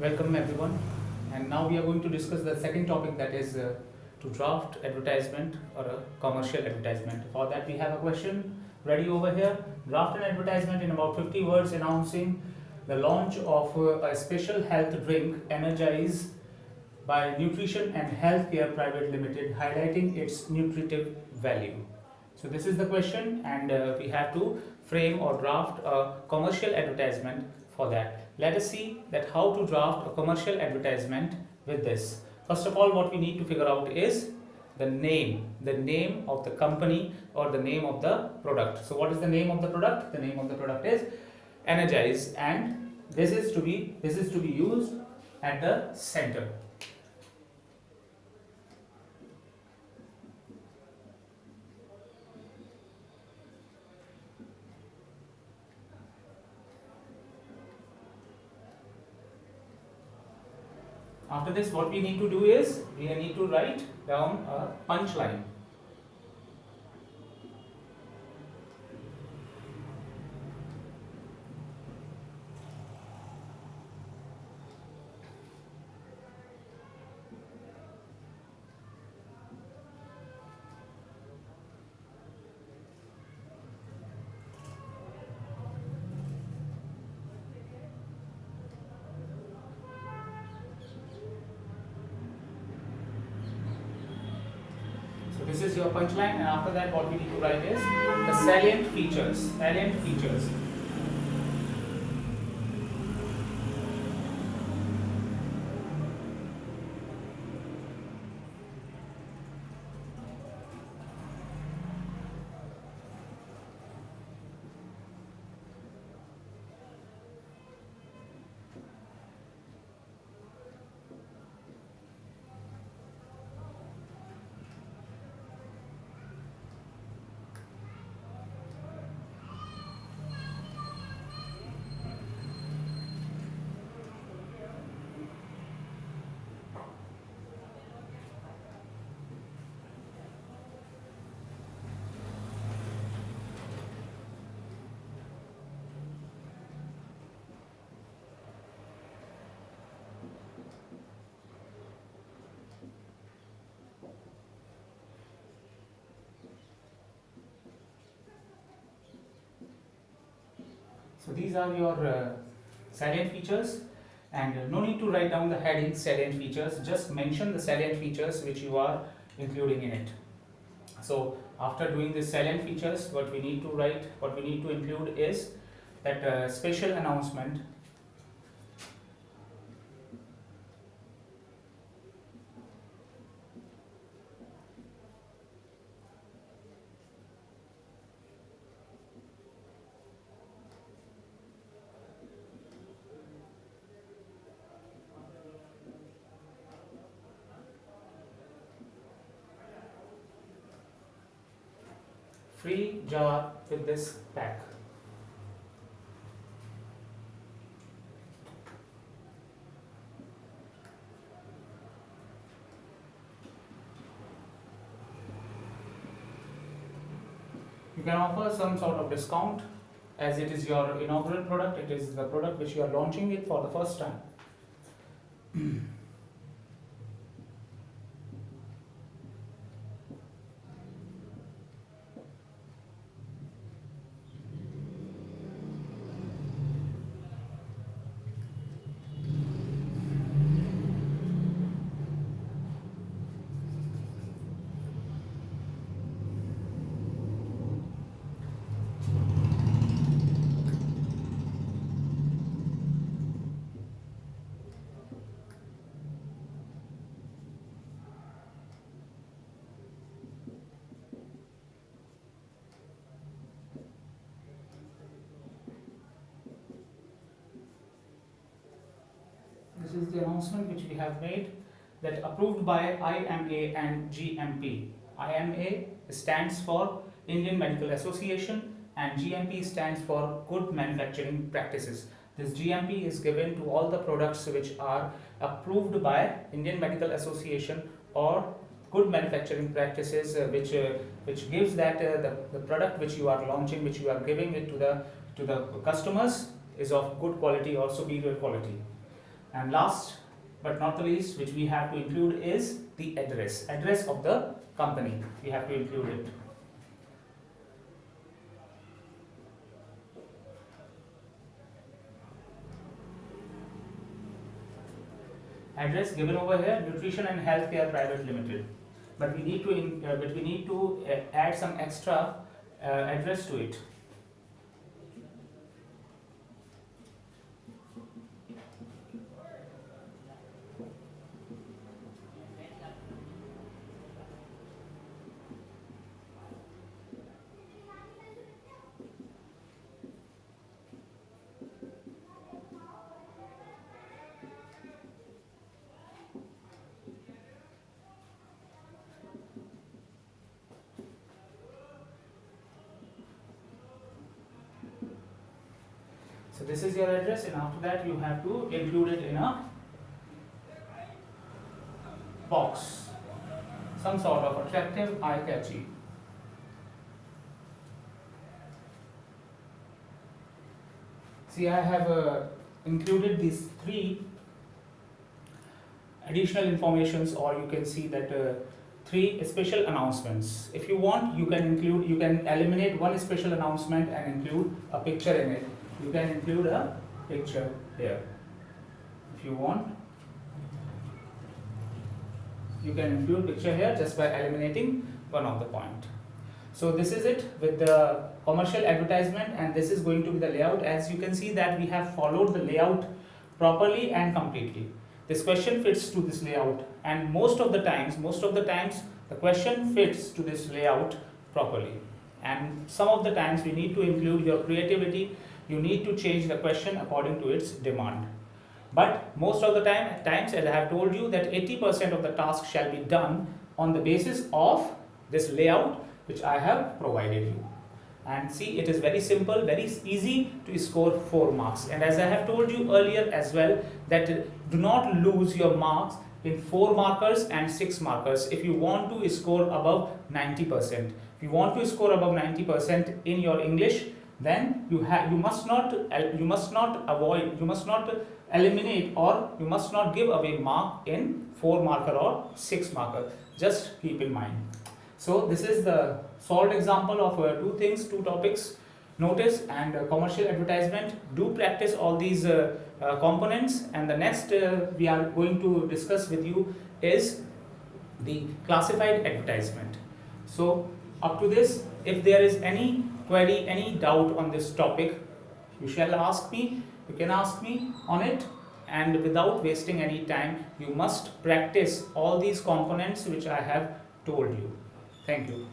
Welcome everyone, and now we are going to discuss the second topic, that is to draft advertisement or a commercial advertisement. For that we have a question ready over here. Draft an advertisement in about 50 words announcing the launch of a special health drink, Energize by Nutrition and Healthcare Private Limited, highlighting its nutritive value. So this is the question, and we have to frame or draft a commercial advertisement for that. Let us see that how to draft a commercial advertisement with this. First of all, what we need to figure out is the name of the company or the name of the product. So what is the name of the product? The name of the product is Energize, and this is to be used at the center. After this, what we need to do is we need to write down a punchline. So this is your punchline, and after that what we need to write is the salient features. Salient features. So these are your salient features, and no need to write down the heading salient features, just mention the salient features which you are including in it. So after doing the salient features, what we need to include is that special announcement. Free jar with this pack. You can offer some sort of discount, as it is your inaugural product, it is the product which you are launching it for the first time. This is the announcement which we have made, that approved by IMA and GMP. IMA stands for Indian Medical Association and GMP stands for Good Manufacturing Practices. This GMP is given to all the products which are approved by Indian Medical Association or Good Manufacturing Practices, which gives that the product which you are launching, which you are giving it to the customers, is of good quality or superior quality. And last but not the least, which we have to include is the address of the company. We have to include it. Address given over here, Nutrition and Healthcare Private Limited. But we need to add some extra address to it. So this is your address, and after that you have to include it in a box, some sort of attractive, eye-catchy. See, I have included these 3 additional informations, or you can see that 3 special announcements. If you want, you can eliminate one special announcement and include a picture in it. You can include a picture here if you want. You can include picture here just by eliminating one of the point. So this is it with the commercial advertisement, and this is going to be the layout. As you can see that we have followed the layout properly and completely. This question fits to this layout, and most of the times the question fits to this layout properly. And some of the times we need to include your creativity. You need to change the question according to its demand. But most of the times, as I have told you, that 80% of the task shall be done on the basis of this layout which I have provided you. And see, it is very simple, very easy to score 4 marks. And as I have told you earlier as well, that do not lose your marks in 4 markers and 6 markers if you want to score above 90%. If you want to score above 90% in your English, then you must not eliminate, or you must not give away mark in 4 marker or 6 marker. Just keep in mind. So this is the solved example of 2 topics: notice and commercial advertisement. Do practice all these components, and the next we are going to discuss with you is the classified advertisement. So up to this, if there is any query, any doubt on this topic, you shall ask me. You can ask me on it, and without wasting any time, you must practice all these components which I have told you. Thank you.